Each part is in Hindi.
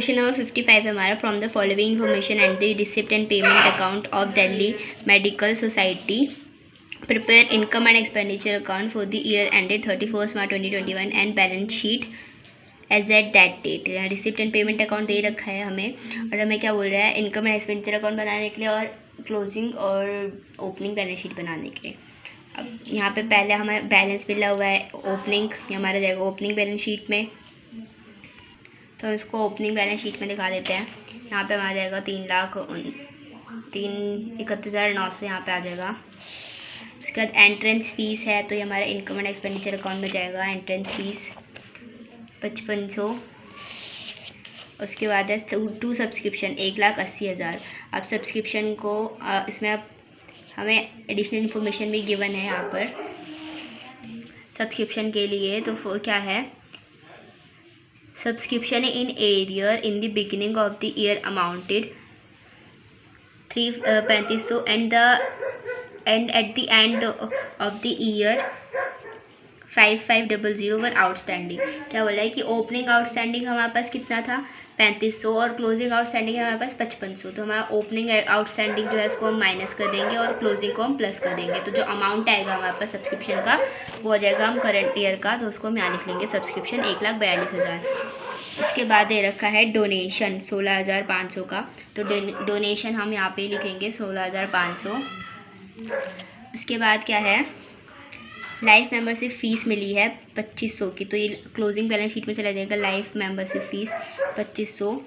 क्वेश्चन नंबर 55 है हमारा। From the following information and the receipt and payment account of Delhi medical society prepare income and expenditure account for the year ended 31 March 2021 and balance sheet as at that date. Receipt and payment account दे रखा है हमें, और हमें क्या बोल रहा है, इनकम एंड एक्सपेंडिचर अकाउंट बनाने के लिए और क्लोजिंग और ओपनिंग बैलेंस शीट बनाने के लिए। अब यहाँ पे पहले हमें बैलेंस मिला हुआ है ओपनिंग, ये हमारा जाएगा ओपनिंग बैलेंस शीट में, तो हम इसको ओपनिंग बैलेंस शीट में दिखा देते हैं। यहाँ पे हमारा जाएगा 3,31,900 यहाँ पे आ जाएगा। उसके बाद एंट्रेंस फ़ीस है, तो ये हमारा इनकम एंड एक्सपेंडिचर अकाउंट में जाएगा एंट्रेंस फ़ीस 5500। उसके बाद है टू सब्सक्रिप्शन 1,80,000। अब सब्सक्रिप्शन को इसमें अब हमें एडिशनल इन्फॉर्मेशन भी गिवन है यहाँ पर सब्सक्रिप्शन के लिए। तो क्या है, subscription in arrear in the beginning of the year amounted 3500 and eight the end of the year 5500 were outstanding. क्या बोल रहा है कि ओपनिंग आउटस्टैंडिंग हमारे पास कितना था 3500 और क्लोजिंग आउटस्टैंडिंग है हमारे पास 5500। तो हमारा ओपनिंग आउटस्टैंडिंग जो है उसको हम माइनस कर देंगे और क्लोजिंग को हम प्लस कर देंगे। तो जो अमाउंट आएगा हमारे पास सब्सक्रिप्शन का वो हो जाएगा हम करंट ईयर का, तो उसको हम यहाँ लिख लेंगे सब्सक्रिप्शन 1,42,000। उसके बाद दे रखा है डोनेशन 16,500 का, तो डोनेशन हम यहाँ पे लिखेंगे 16,500। उसके बाद क्या है, लाइफ मेंबरशिप फ़ीस मिली है 2500 की, तो ये क्लोजिंग बैलेंस शीट में चला जाएगा life membership fees 2500।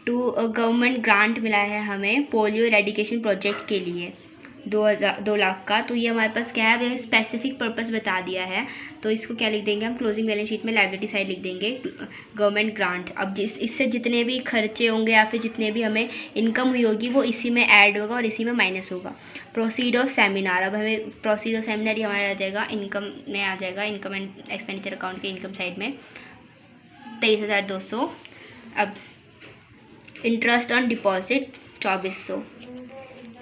Two government grant मिला है हमें पोलियो एरेडिकेशन प्रोजेक्ट के लिए 2 लाख का, तो ये हमारे पास क्या है, स्पेसिफिक पर्पस बता दिया है, तो इसको क्या लिख देंगे हम क्लोजिंग बैलेंस शीट में लायबिलिटी साइड लिख देंगे गवर्नमेंट ग्रांट। अब इससे जितने भी खर्चे होंगे या फिर जितने भी हमें इनकम हुई होगी वो इसी में ऐड होगा और इसी में माइनस होगा। प्रोसीड ऑफ सेमिनार, अब हमें प्रोसीड ऑफ सेमिनार ही हमारा आ जाएगा इनकम में आ जाएगा इनकम एंड एक्सपेंडिचर अकाउंट के इनकम साइड में 23,200। अब interest on deposit 2,400,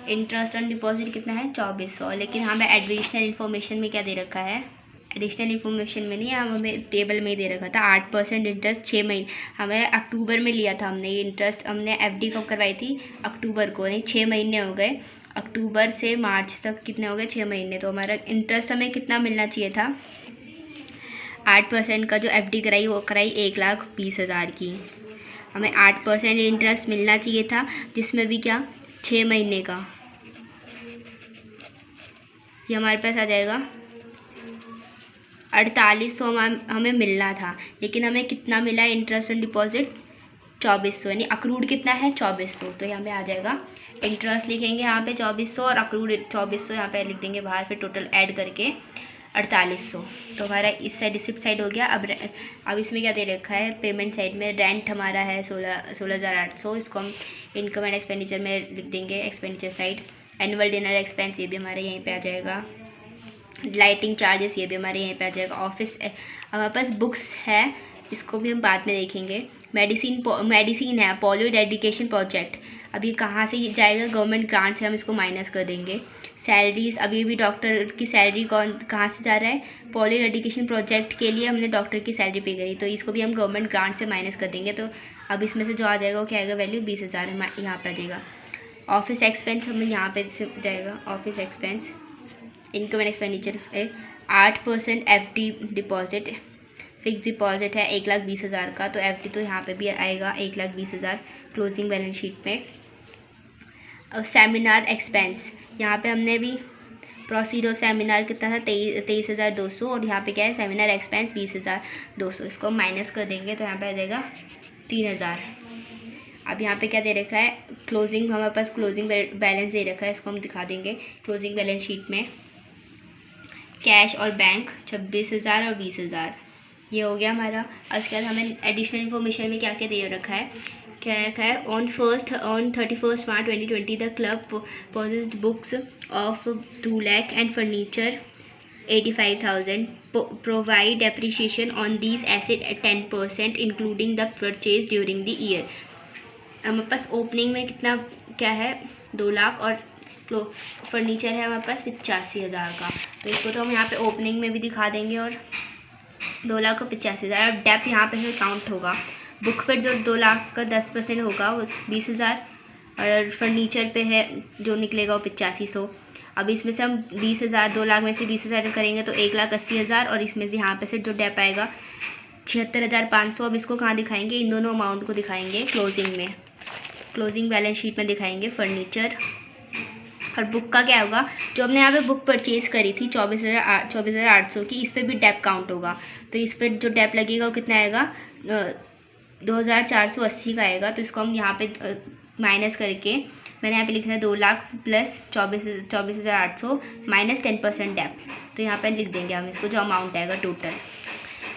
interest on deposit कितना है 2,400। लेकिन हमें एडिशनल इन्फॉर्मेशन में क्या दे रखा है, एडिशनल इन्फॉर्मेशन में नहीं, हमें टेबल में दे रखा था 8% इंटरेस्ट 6 महीने, हमें अक्टूबर में लिया था हमने ये इंटरेस्ट, हमने एफडी कब करवाई थी अक्टूबर को, नहीं 6 महीने हो गए, अक्टूबर से मार्च तक कितने हो गए 6 महीने। तो हमारा इंटरेस्ट हमें कितना मिलना चाहिए था 8% का, जो एफडी कराई वो कराई 1,20,000 की, हमें 8% इंटरेस्ट मिलना चाहिए था, जिसमें भी क्या 6 महीने का, ये हमारे पास आ जाएगा 4,800 हमें मिलना था, लेकिन हमें कितना मिला है इंटरेस्ट ऑन डिपॉजिट 2,400, यानी अक्रूड कितना है 2,400। तो यहाँ पे आ जाएगा इंटरेस्ट लिखेंगे यहाँ पे 2,400 और अक्रूड 2,400 यहाँ पे लिख देंगे बाहर, फिर टोटल ऐड करके 4,800। तो हमारा इस साइड रिसिप्ट साइड हो गया। अब इसमें क्या दे रखा है, पेमेंट साइड में रेंट हमारा है 16,800, इसको हम इनकम एंड एक्सपेंडिचर में लिख देंगे expenditure side. Annual dinner expense ये भी हमारे यहीं पे आ जाएगा। लाइटिंग चार्जेस ये भी हमारे यहीं पे आ जाएगा। ऑफिस हमारे पास बुक्स है, इसको भी हम बाद में देखेंगे। मेडिसिन है पोलियो एरेडिकेशन प्रोजेक्ट, अभी कहाँ से जाएगा, गवर्नमेंट ग्रांट से हम इसको माइनस कर देंगे। सैलरीज, अभी भी डॉक्टर की सैलरी कहाँ से जा रहा है, पोलियो एरेडिकेशन प्रोजेक्ट के लिए हमने डॉक्टर की सैलरी पे करी, तो इसको भी हम गवर्नमेंट ग्रांट से माइनस कर देंगे। तो अब इसमें से जो आ जाएगा वो क्या आएगा, वैल्यू 20,000 यहाँ पे आ जाएगा। ऑफिस एक्सपेंस हमें यहाँ पे से जाएगा, office expense income and expenditure से 8% एफडी डिपॉजिट, फिक्स डिपॉजिट है 1,20,000 का, तो एफडी तो यहाँ पे भी आएगा 1,20,000 क्लोजिंग बैलेंस शीट में। सेमिनार एक्सपेंस, यहाँ पे हमने भी प्रोसीड ऑफ सेमिनार कितना था 23,200, और यहाँ पे क्या है सेमिनार एक्सपेंस 20,200, इसको माइनस कर देंगे तो यहाँ पे आ जाएगा 3,000। अब यहाँ पे क्या दे रखा है, क्लोजिंग हमारे पास क्लोजिंग बैलेंस दे रखा है, इसको हम दिखा देंगे क्लोजिंग बैलेंस शीट में। कैश और बैंक 26,000 और 20,000, ये हो गया हमारा। उसके बाद हमें एडिशनल इन्फॉर्मेशन में क्या क्या दे रखा है, क्या रखा है, on 31 March 2020 the club possessed books of 2 lakh and furniture 85,000, provide depreciation on these asset eight 10% including the purchase during the year. हमारे पास ओपनिंग में कितना क्या है 2 लाख, और फर्नीचर है हमारे पास 85,000 का, तो इसको तो हम यहाँ पे ओपनिंग में भी दिखा देंगे और 2 लाख और 85,000। अब डेप्थ यहाँ पे काउंट होगा बुक पर जो 2 लाख का 10% होगा वो 20,000, और फर्नीचर पे है जो निकलेगा वो 8500। अब इसमें से हम 20,000, 2 लाख में से 20,000 करेंगे तो 1,80,000, और इसमें से यहाँ पे से जो डेप आएगा 76,500। अब इसको कहाँ दिखाएंगे, इन दोनों अमाउंट को दिखाएंगे क्लोजिंग में, क्लोजिंग बैलेंस शीट में दिखाएंगे फर्नीचर। और बुक का क्या होगा, जो हमने यहाँ पे बुक परचेज़ करी थी 24,800 की, इस पर भी डेप काउंट होगा। तो इस पर जो डेप लगेगा वो कितना आएगा, 2,480 का आएगा। तो इसको हम यहाँ पे माइनस करके, मैंने यहाँ पे लिखा है 2 लाख प्लस 24,800 माइनस 10% डेप। तो यहाँ पे लिख देंगे हम इसको, जो अमाउंट आएगा टोटल।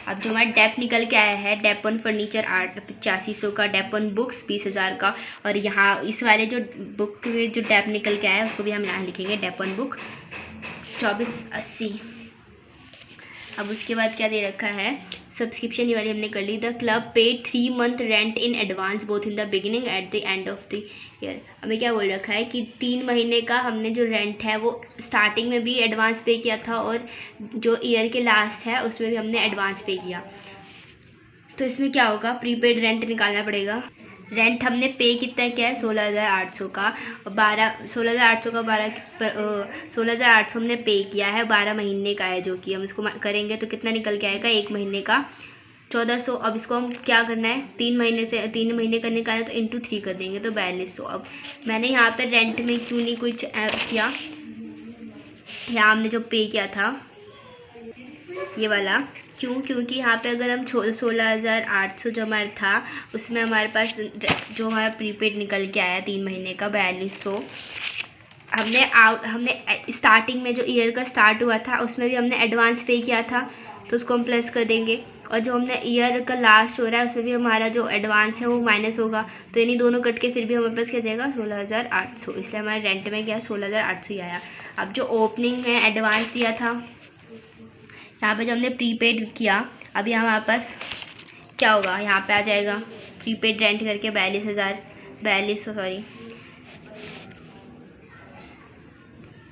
अब जो हमारा डेप निकल के आया है, डेप ऑन फर्नीचर 8500 का, डेप ऑन बुक्स 20,000 का, और यहाँ इस वाले जो बुक में जो डेप निकल के आया है उसको भी हम यहाँ लिखेंगे, डेप ऑन बुक 2480। अब उसके बाद क्या दे रखा है, सब्सक्रिप्शन ये वाली हमने कर ली। The club paid 3 month rent in advance both in the beginning at the end of the year. हमें क्या बोल रखा है कि 3 महीने का हमने जो रेंट है वो स्टार्टिंग में भी एडवांस पे किया था, और जो ईयर के लास्ट है उसमें भी हमने एडवांस पे किया। तो इसमें क्या होगा, प्रीपेड रेंट निकालना पड़ेगा। रेंट हमने पे कितना किया है, 16,800 का, और 16,800 का 16,800 हमने पे किया है, 12 महीने का है, जो कि हम इसको करेंगे तो कितना निकल के आएगा, 1 महीने का 1400। अब इसको हम क्या करना है, 3 महीने करने का है तो इंटू 3 कर देंगे तो 4200। अब मैंने यहाँ पर रेंट में क्यों नहीं कुछ किया, यहाँ हमने जो पे किया था ये वाला, क्योंकि यहाँ पे अगर हम 16,800 जो हमारा था उसमें हमारे पास जो हमारा प्रीपेड निकल के आया 3 महीने का 4200। हमने स्टार्टिंग में जो ईयर का स्टार्ट हुआ था उसमें भी हमने एडवांस पे किया था, तो उसको हम प्लस कर देंगे। और जो हमने ईयर का लास्ट हो रहा है उसमें भी हमारा जो एडवांस है वो माइनस होगा, तो इन्हीं दोनों कट के फिर भी हमारे पास क्या जाएगा, 16,800। इसलिए हमारे रेंट में क्या 16,800 ही आया। अब जो ओपनिंग में एडवांस दिया था, यहाँ पे जो हमने प्रीपेड किया, अब यहाँ हमारे पास क्या होगा, यहाँ पे आ जाएगा प्रीपेड रेंट करके 4200 सॉरी।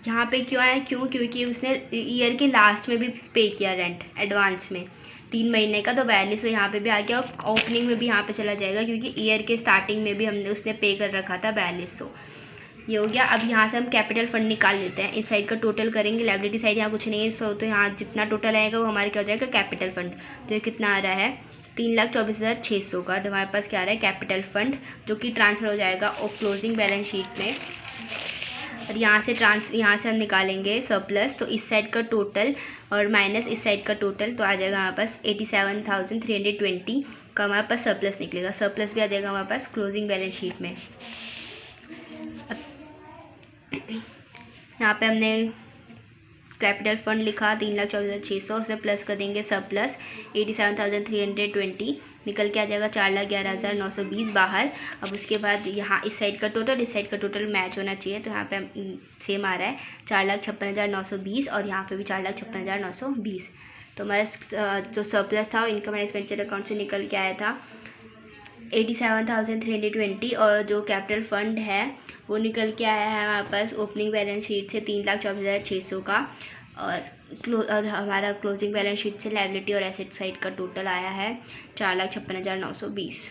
यहाँ पे क्यों आया, क्योंकि उसने ईयर के लास्ट में भी पे किया रेंट एडवांस में 3 महीने का, तो 4200 यहाँ पे भी आ गया, और ओपनिंग में भी यहाँ पे चला जाएगा क्योंकि ईयर के स्टार्टिंग में भी उसने पे कर रखा था 4200। ये हो गया। अब यहाँ से हम कैपिटल फंड निकाल लेते हैं। इस साइड का टोटल करेंगे, लायबिलिटी साइड यहाँ कुछ नहीं है, तो यहाँ जितना टोटल आएगा वो हमारे क्या हो जाएगा, कैपिटल फंड। तो ये कितना आ रहा है, 3,24,600 का। तो हमारे पास क्या आ रहा है, कैपिटल फंड, जो कि ट्रांसफ़र हो जाएगा और क्लोजिंग बैलेंस शीट में। और यहाँ से हम निकालेंगे सरप्लस, तो इस साइड का टोटल और माइनस इस साइड का टोटल, तो आ जाएगा हमारे पास 87,320 का हमारे पास सरप्लस निकलेगा। सरप्लस भी आ जाएगा हमारे पास क्लोजिंग बैलेंस शीट में। यहाँ पे हमने कैपिटल फंड लिखा 3,24,600, उसे प्लस कर देंगे सरप्लस 87,320, निकल के आ जाएगा 4,11,920 बाहर। अब उसके बाद यहाँ इस साइड का टोटल मैच होना चाहिए, तो यहाँ पे सेम आ रहा है 4,56,920, और यहाँ पे भी 4,56,920। तो हमारा जो सरप्लस था वो इनकम एंड एक्सपेंडिचर अकाउंट से निकल के आया था 87,320, और जो कैपिटल फंड है वो निकल के आया है हमारे पास ओपनिंग बैलेंस शीट से 3,24,600 का, और हमारा क्लोजिंग बैलेंस शीट से लायबिलिटी और एसेट साइड का टोटल आया है 4,56,920।